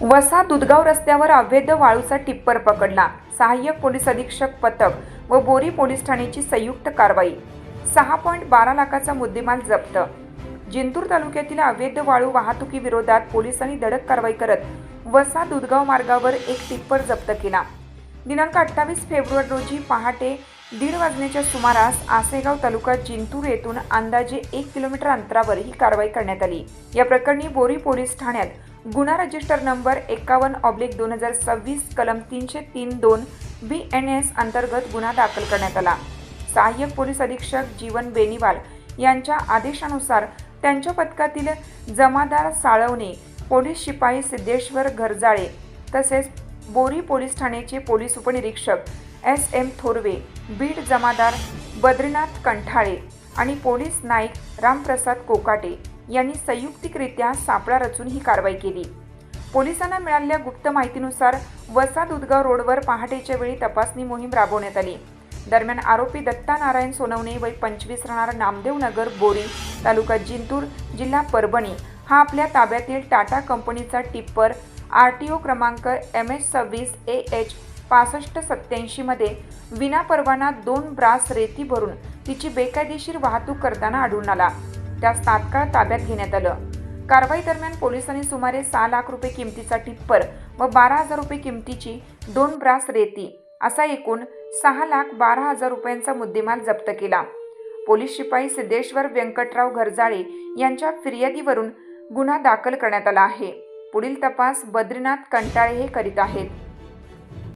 वसा दुधगाव रस्त्यावर अवैध वाळूचा टिप्पर पकडला। सहाय्यक पोलीस अधीक्षक पथक व बोरी पोलीस ठाण्याची संयुक्त कारवाई। 6.12 लाखाचा मुद्देमाल जप्त। जिंतूर तालुक्यातील अवैध वाळू वाहतुकीविरोधात पोलिसांनी धडक कारवाई करत वसा दुधगाव मार्गावर एक टिप्पर जप्त केला। दिनांक 28 फेब्रुवारी रोजी पहाटे 1:30 वाजण्याच्या सुमारास आसेगाव तालुका जिंतूर येथून अंदाजे 1 किलोमीटर अंतरावर ही कारवाई करण्यात आली। या प्रकरणी बोरी पोलीस ठाण्यात गुन्हा रजिस्टर नंबर 51/2026 कलम 303(2) BNS अंतर्गत गुन्हा दाखल करण्यात आला। सहाय्यक पोलीस अधीक्षक जीवन बेनीवाल यांच्या आदेशानुसार त्यांच्या पथकातील जमादार साळवणे, पोलीस शिपाई सिद्धेश्वर घरजाळे तसेच बोरी पोलीस ठाण्याचे पोलीस उपनिरीक्षक SM थोरवे, बीड जमादार बद्रीनाथ कंठाळे आणि पोलीस नाईक रामप्रसाद कोकाटे यांनी संयुक्तिकरित्या सापळा रचून ही कारवाई केली। पोलिसांना मिळालेल्या गुप्त माहितीनुसार वसा दुधगाव रोडवर पहाटेच्या वेळी तपासणी मोहीम राबवण्यात आली। दरम्यान आरोपी दत्ता नारायण सोनवणे वय 25 राहणार नामदेव नगर बोरी तालुका जिंतूर जिल्हा परभणी हा आपल्या ताब्यातील टाटा कंपनीचा टिप्पर RTO क्रमांक MH26 AH 6587 मध्ये विनापरवाना 2 ब्रास रेती भरून तिची बेकायदेशीर वाहतूक करताना आढळून आला। त्यास तात्काळ ताब्यात घेण्यात आलं। कारवाई दरम्यान पोलिसांनी सुमारे 6 लाख रुपये किमतीचा टिप्पर व 12,000 रुपये किमतीची 2 ब्रास रेती असा एकूण 6,12,000 रुपयांचा मुद्देमाल जप्त केला। पोलीस शिपाई सिद्धेश्वर व्यंकटराव घरजाळे यांच्या फिर्यादीवरून गुन्हा दाखल करण्यात आला आहे। पुढील तपास बद्रीनाथ कंटाळे हे करीत आहेत।